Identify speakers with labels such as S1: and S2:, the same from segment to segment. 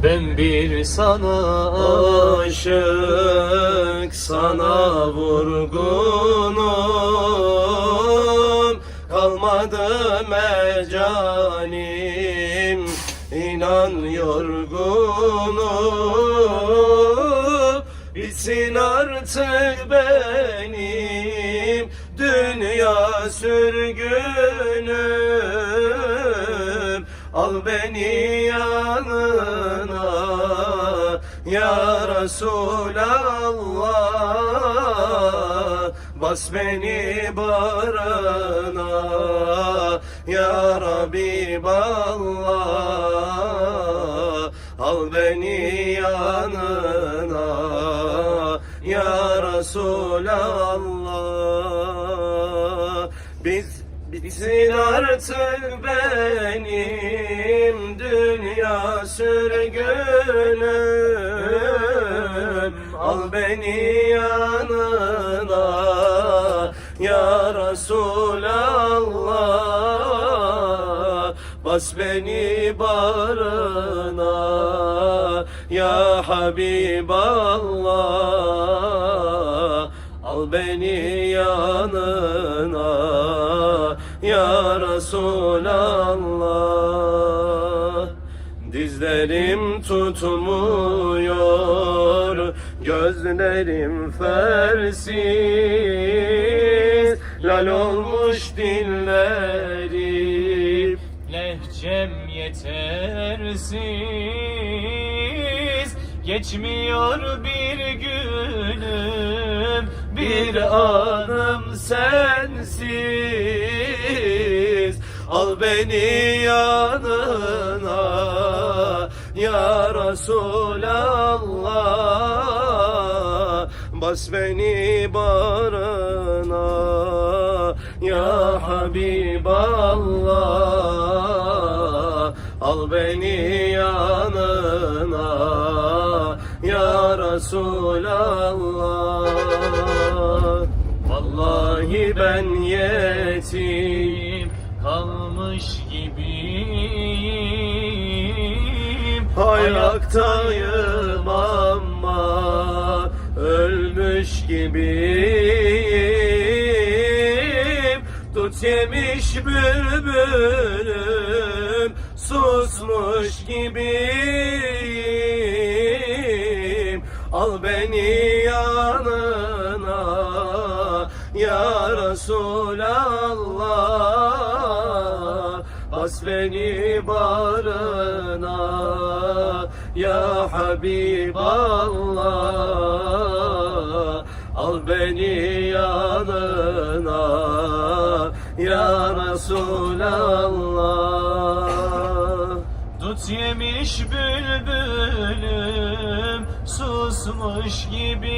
S1: Ben bir sana aşık, sana vurgunum. Kalmadı mecalim, inan yorgunum. Bitsin artık benim dünya sürgünüm. Al beni yanına ya Resulallah. Bas beni bağrına ya Habiballah. Al beni yanına ya Resulallah. Bitsin artık benim dünya sürgünüm. Al beni yanına ya Resulallah. Bas beni bağrına ya Habiballah. Al beni yanına ya Resulallah. Dizlerim tutmuyor, gözlerim fersiz. Lal olmuş dillerim, lehcem yetersiz. Geçmiyor bir günüm, bir anım sensiz. Al beni yanına ya Resulallah. Bas beni bağrına ya Habiballah. Al beni yanına ya Resulallah. Vallahi ben yetim kalmış gibiyim. Ayaktayım ama ölmüş gibiyim. Dut yemiş bülbülüm, susmuş gibiyim. Al beni yanına ya Resulallah. Bas beni bağrına ya Habiballah. Al beni yanına ya Resulallah. Dut yemiş bülbülüm, susmuş gibiyim.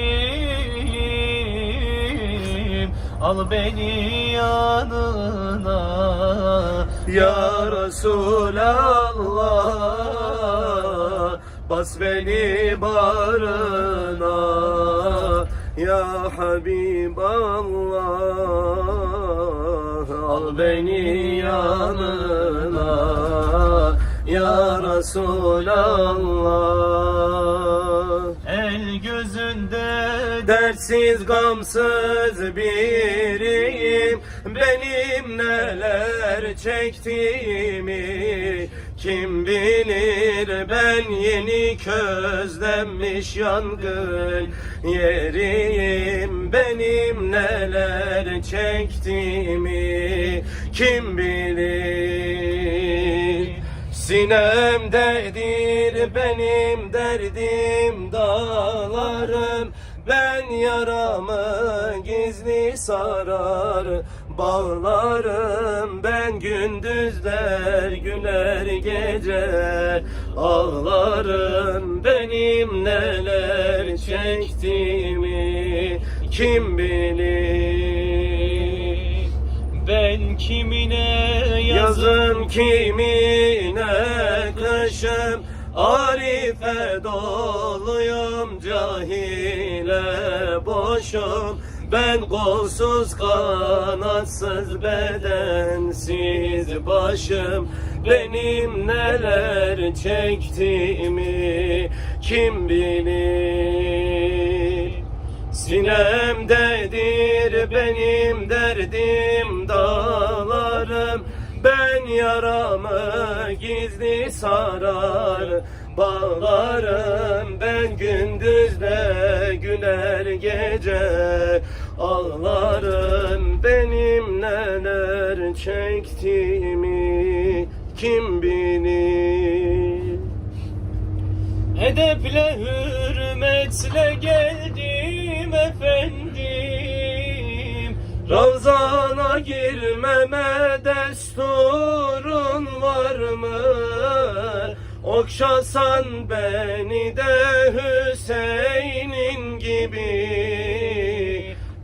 S1: Al beni yanına ya Resulallah. Bas beni bağrına ya Habiballah. Al beni yanına ya Resulallah. El gözünde dertsiz gamsız biriyim. Benim neler çektiğimi kim bilir. Ben yeni közlenmiş yangın yeriyim. Benim neler çektiğimi kim bilir. Sinemdedir benim derdim dağlarım. Ben yaramı gizli sarar bağlarım. Ben gündüzler güler gece ağlarım. Benim neler çektiğimi kim bilir. Ben kimine yazım kimine kışım. Arife doluyum, cahile boşum. Ben kolsuz kanatsız bedensiz başım. benim neler çektiğimi kim bilir? Sinemdedir benim derdim dağlarım, ben yaramı gizli sarar bağlarım. Ben gündüzde güler gece ağlarım, benim neler çektiğimi kim bilir? Edeple hürmetle geldim efendim, Ravzana girmeme desturun var mı? Okşasan beni de Hüseyin'in gibi,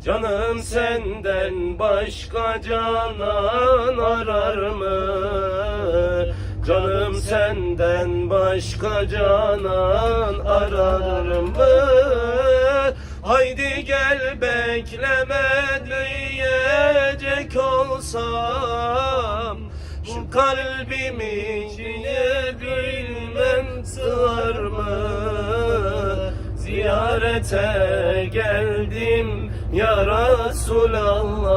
S1: canım senden başka canan arar mı? Canım senden başka canan arar mı? Haydi gel bekleme diyecek olsam, şu kalbim içine bilmem sığar mı? Ziyarete geldim ya Resulallah,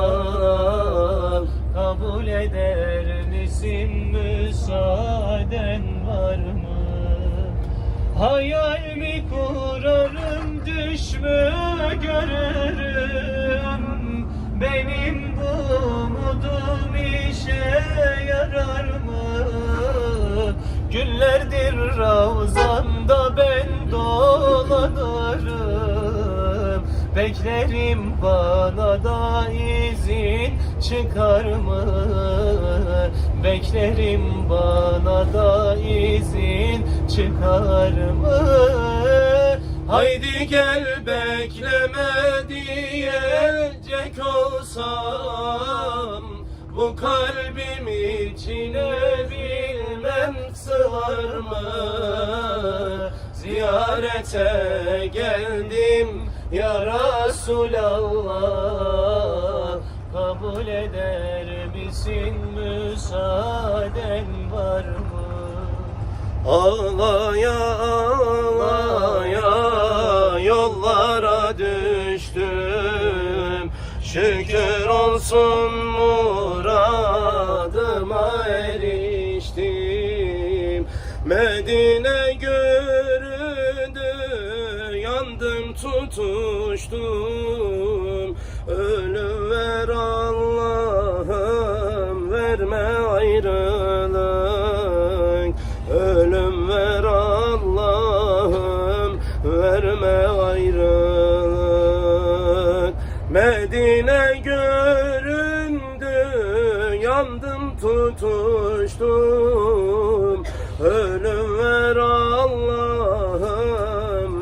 S1: kabul eder misin, müsaaden var mı? Hayal mi kurarım, düş mü görürüm, benim bu umudum işe yarar mı? Günlerdir Ravzanda ben dolanırım, beklerim bana da izin çıkar mı? Beklerim bana da izin çıkar mı? Haydi gel bekleme diyecek olsam, bu kalbim içine bilmem sığar mı? Ziyarete geldim ya Resulallah, kabul eder misin, müsaaden var mı? Ağlaya ağlaya yollara düştüm, şükür olsun muradıma eriştim. Medine göründü, yandım tutuştum, ölüm ver Allah'ım, verme ayrılık. Ölüm ver Allah'ım, verme ayrılık. Medine göründü, yandım tutuştum, ölüm ver Allah'ım,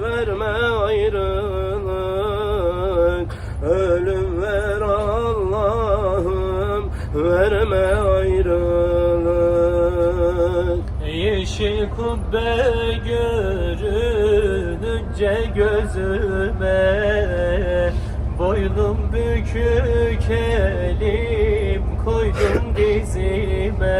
S1: verme ayrılık. Ölüm ver Allah'ım, verme ayrılık. Yeşil kubbe görününce gözüme, boynum bükük elim koydum dizime.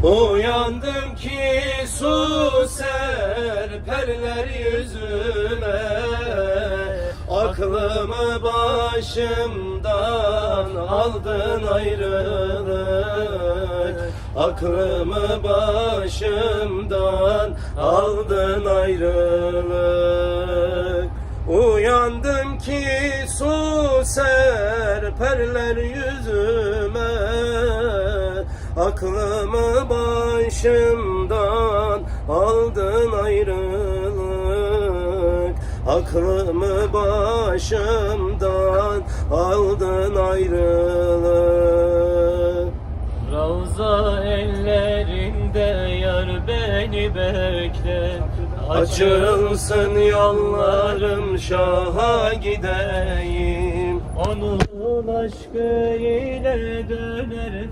S1: Uyandım ki su serperler yüzüme, aklımı başımdan aldın ayrılık. Aklımı başımdan aldın ayrılık. Uyandım ki su serperler yüzüme, aklımı başımdan aldın ayrılık. Aklımı başımdan aldın ayrılık. Ravza ellerinde yar beni bekle, açılsın yollarım Şah'a gideyim. Onun aşkı ile döner